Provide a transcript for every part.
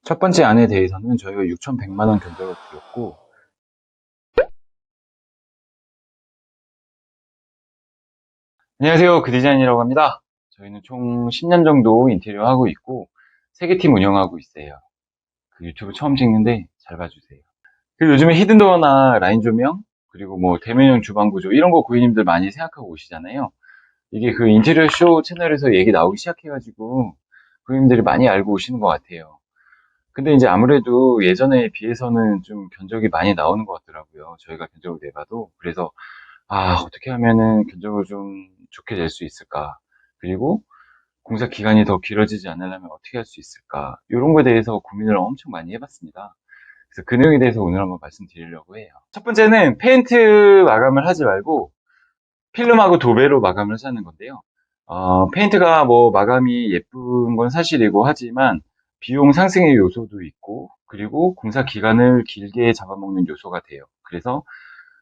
첫 번째 안에 대해서는 저희가 6,100만 원 견적을 드렸고, 안녕하세요. 그 디자인이라고 합니다. 저희는 총 10년 정도 인테리어 하고 있고, 3개 팀 운영하고 있어요. 그 유튜브 처음 찍는데 잘 봐주세요. 그리고 요즘에 히든도어나 라인 조명, 그리고 뭐 대면형 주방 구조 이런 거 고객님들 많이 생각하고 오시잖아요. 이게 그 인테리어 쇼 채널에서 얘기 나오기 시작해가지고 고객님들이 많이 알고 오시는 것 같아요. 근데 이제 아무래도 예전에 비해서는 좀 견적이 많이 나오는 것 같더라고요. 저희가 견적을 내봐도. 그래서 어떻게 하면은 견적을 좀 좋게 낼 수 있을까? 그리고 공사 기간이 더 길어지지 않으려면 어떻게 할 수 있을까? 이런 거에 대해서 고민을 엄청 많이 해봤습니다. 그래서 그 내용에 대해서 오늘 한번 말씀드리려고 해요. 첫 번째는 페인트 마감을 하지 말고 필름하고 도배로 마감을 하자는 건데요. 페인트가 뭐 마감이 예쁜 건 사실이고 하지만 비용 상승의 요소도 있고 그리고 공사 기간을 길게 잡아먹는 요소가 돼요. 그래서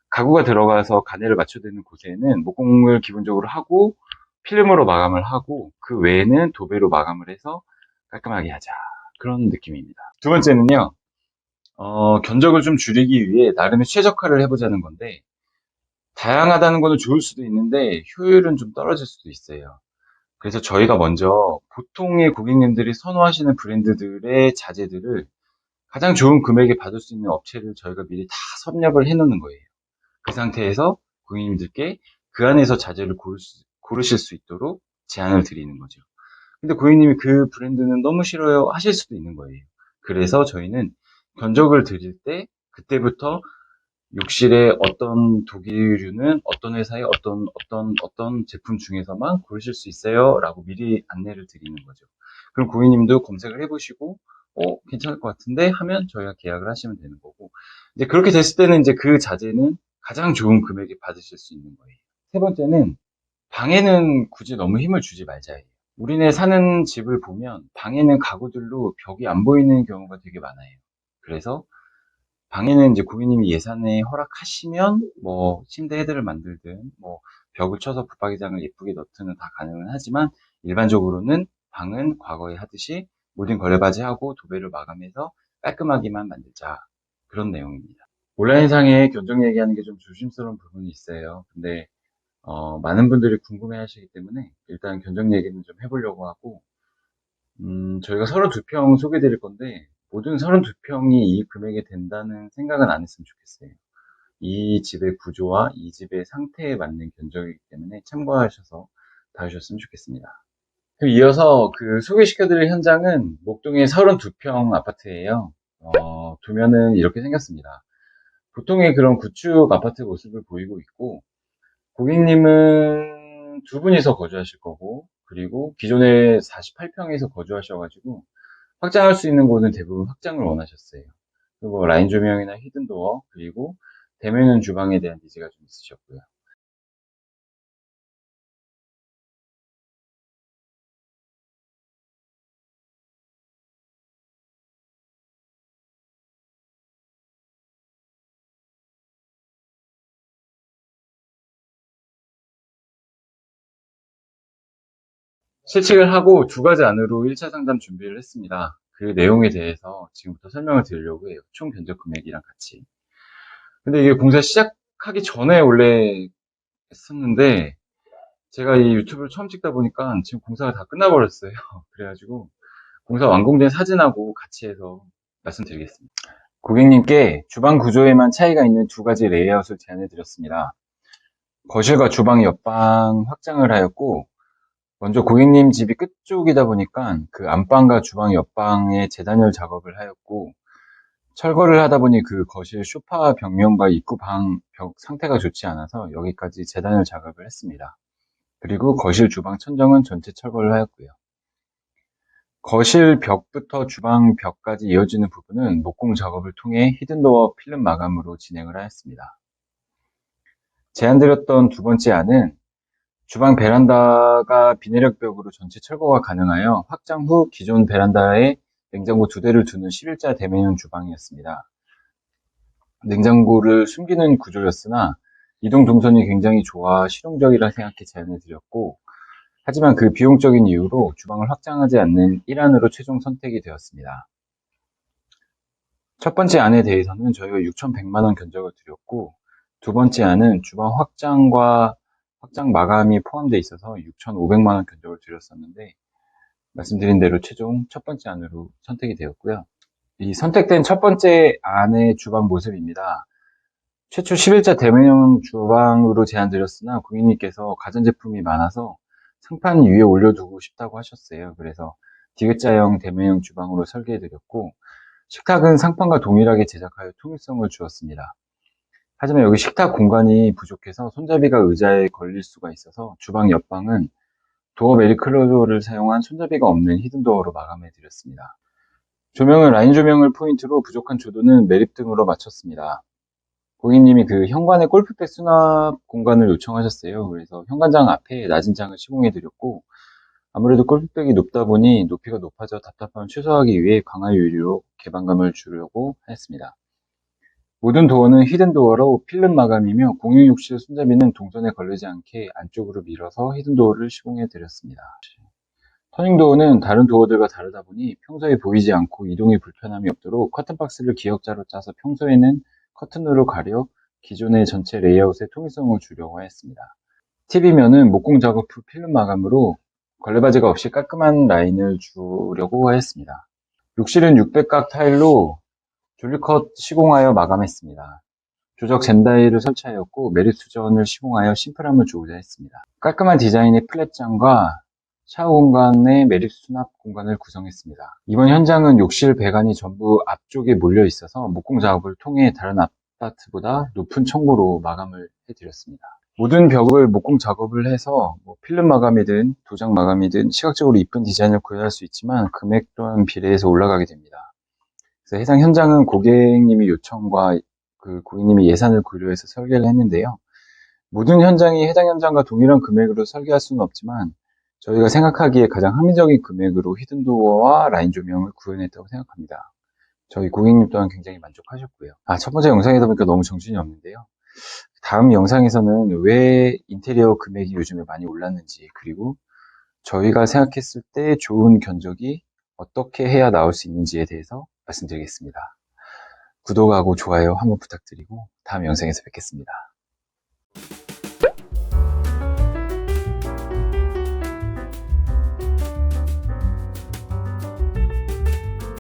가구가 들어가서 가내를 맞춰야 되는 곳에는 목공을 기본적으로 하고 필름으로 마감을 하고 그 외에는 도배로 마감을 해서 깔끔하게 하자. 그런 느낌입니다. 두 번째는요. 견적을 좀 줄이기 위해 나름의 최적화를 해보자는 건데 다양하다는 거는 좋을 수도 있는데 효율은 좀 떨어질 수도 있어요. 그래서 저희가 먼저 보통의 고객님들이 선호하시는 브랜드들의 자재들을 가장 좋은 금액에 받을 수 있는 업체를 저희가 미리 다 섭렵을 해 놓는 거예요. 그 상태에서 고객님들께 그 안에서 자재를 고르실 수 있도록 제안을 드리는 거죠. 근데 고객님이 그 브랜드는 너무 싫어요 하실 수도 있는 거예요. 그래서 저희는 견적을 드릴 때 그때부터 욕실에 어떤 독일유는 어떤 회사의 어떤 제품 중에서만 고르실 수 있어요 라고 미리 안내를 드리는 거죠. 그럼 고객님도 검색을 해보시고 괜찮을 것 같은데 하면 저희가 계약을 하시면 되는 거고 이제 그렇게 됐을 때는 이제 그 자재는 가장 좋은 금액에 받으실 수 있는 거예요. 세 번째는 방에는 굳이 너무 힘을 주지 말자예요. 우리네 사는 집을 보면 방에는 가구들로 벽이 안 보이는 경우가 되게 많아요. 그래서 방에는 이제 고객님이 예산에 허락하시면 뭐 침대 헤드를 만들든 뭐 벽을 쳐서 붙박이장을 예쁘게 넣든 다 가능은 하지만 일반적으로는 방은 과거에 하듯이 모든 걸레바지하고 도배를 마감해서 깔끔하게만 만들자. 그런 내용입니다. 온라인상에 견적 얘기하는 게 좀 조심스러운 부분이 있어요. 근데 많은 분들이 궁금해 하시기 때문에 일단 견적 얘기는 좀 해보려고 하고 저희가 32평 소개해 드릴 건데 모든 32평이 이 금액에 된다는 생각은 안 했으면 좋겠어요. 이 집의 구조와 이 집의 상태에 맞는 견적이기 때문에 참고하셔서 봐주셨으면 좋겠습니다. 그럼 이어서 그 소개시켜드릴 현장은 목동의 32평 아파트예요. 두면은 이렇게 생겼습니다. 보통의 그런 구축 아파트 모습을 보이고 있고 고객님은 두 분이서 거주하실 거고 그리고 기존에 48평에서 거주하셔가지고 확장할 수 있는 곳은 대부분 확장을 원하셨어요. 그리고 라인 조명이나 히든도어 그리고 대면형 주방에 대한 니즈가 좀 있으셨고요. 실측을 하고 두 가지 안으로 1차 상담 준비를 했습니다. 그 내용에 대해서 지금부터 설명을 드리려고 해요. 총 견적 금액이랑 같이. 근데 이게 공사 시작하기 전에 원래 했었는데 제가 이 유튜브를 처음 찍다 보니까 지금 공사가 다 끝나버렸어요. 그래가지고 공사 완공된 사진하고 같이 해서 말씀드리겠습니다. 고객님께 주방 구조에만 차이가 있는 두 가지 레이아웃을 제안해 드렸습니다. 거실과 주방 옆방 확장을 하였고 먼저 고객님 집이 끝쪽이다 보니까 그 안방과 주방 옆방에 재단열 작업을 하였고 철거를 하다 보니 그 거실 소파 벽면과 입구 방 벽 상태가 좋지 않아서 여기까지 재단열 작업을 했습니다. 그리고 거실 주방 천정은 전체 철거를 하였고요. 거실 벽부터 주방 벽까지 이어지는 부분은 목공 작업을 통해 히든도어 필름 마감으로 진행을 하였습니다. 제안드렸던 두 번째 안은 주방 베란다가 비내력 벽으로 전체 철거가 가능하여 확장 후 기존 베란다에 냉장고 두 대를 두는 11자 대면형 주방이었습니다. 냉장고를 숨기는 구조였으나 이동 동선이 굉장히 좋아 실용적이라 생각해 제안을 드렸고 하지만 그 비용적인 이유로 주방을 확장하지 않는 1안으로 최종 선택이 되었습니다. 첫 번째 안에 대해서는 저희가 6,100만 원 견적을 드렸고, 두 번째 안은 주방 확장과 확장 마감이 포함되어 있어서 6,500만 원 견적을 드렸었는데, 말씀드린 대로 최종 첫 번째 안으로 선택이 되었고요. 이 선택된 첫 번째 안의 주방 모습입니다. 최초 11자 대면형 주방으로 제안드렸으나 고객님께서 가전제품이 많아서 상판 위에 올려두고 싶다고 하셨어요. 그래서 디귿자형 대면형 주방으로 설계해드렸고, 식탁은 상판과 동일하게 제작하여 통일성을 주었습니다. 하지만 여기 식탁 공간이 부족해서 손잡이가 의자에 걸릴 수가 있어서 주방 옆방은 도어 메리 클로저를 사용한 손잡이가 없는 히든도어로 마감해드렸습니다. 조명은 라인 조명을 포인트로 부족한 조도는 매립등으로 마쳤습니다. 고객님이 그 현관의 골프백 수납 공간을 요청하셨어요. 그래서 현관장 앞에 낮은 장을 시공해드렸고, 아무래도 골프백이 높다 보니 높이가 높아져 답답함을 최소화하기 위해 강화 유리로 개방감을 주려고 했습니다. 모든 도어는 히든도어로 필름 마감이며 공용 욕실 손잡이는 동선에 걸리지 않게 안쪽으로 밀어서 히든도어를 시공해드렸습니다. 터닝도어는 다른 도어들과 다르다 보니 평소에 보이지 않고 이동이 불편함이 없도록 커튼박스를 기역자로 짜서 평소에는 커튼으로 가려 기존의 전체 레이아웃의 통일성을 주려고 했습니다. TV면은 목공 작업 후 필름 마감으로 걸레바지가 없이 깔끔한 라인을 주려고 했습니다. 욕실은 600각 타일로 줄리컷 시공하여 마감했습니다. 조적 젠다일을 설치하였고 매립 수전을 시공하여 심플함을 주고자 했습니다. 깔끔한 디자인의 플랫장과 샤워 공간의 매립 수납 공간을 구성했습니다. 이번 현장은 욕실 배관이 전부 앞쪽에 몰려 있어서 목공 작업을 통해 다른 아파트보다 높은 청고로 마감을 해드렸습니다. 모든 벽을 목공 작업을 해서 필름 마감이든 도장 마감이든 시각적으로 이쁜 디자인을 구현할 수 있지만 금액 또한 비례해서 올라가게 됩니다. 그래서 해당 현장은 고객님의 요청과 그 고객님의 예산을 고려해서 설계를 했는데요. 모든 현장이 해당 현장과 동일한 금액으로 설계할 수는 없지만 저희가 생각하기에 가장 합리적인 금액으로 히든도어와 라인 조명을 구현했다고 생각합니다. 저희 고객님 또한 굉장히 만족하셨고요. 첫 번째 영상이다 보니까 너무 정신이 없는데요. 다음 영상에서는 왜 인테리어 금액이 요즘에 많이 올랐는지, 그리고 저희가 생각했을 때 좋은 견적이 어떻게 해야 나올 수 있는지에 대해서 말씀드리겠습니다. 구독하고 좋아요 한번 부탁드리고 다음 영상에서 뵙겠습니다.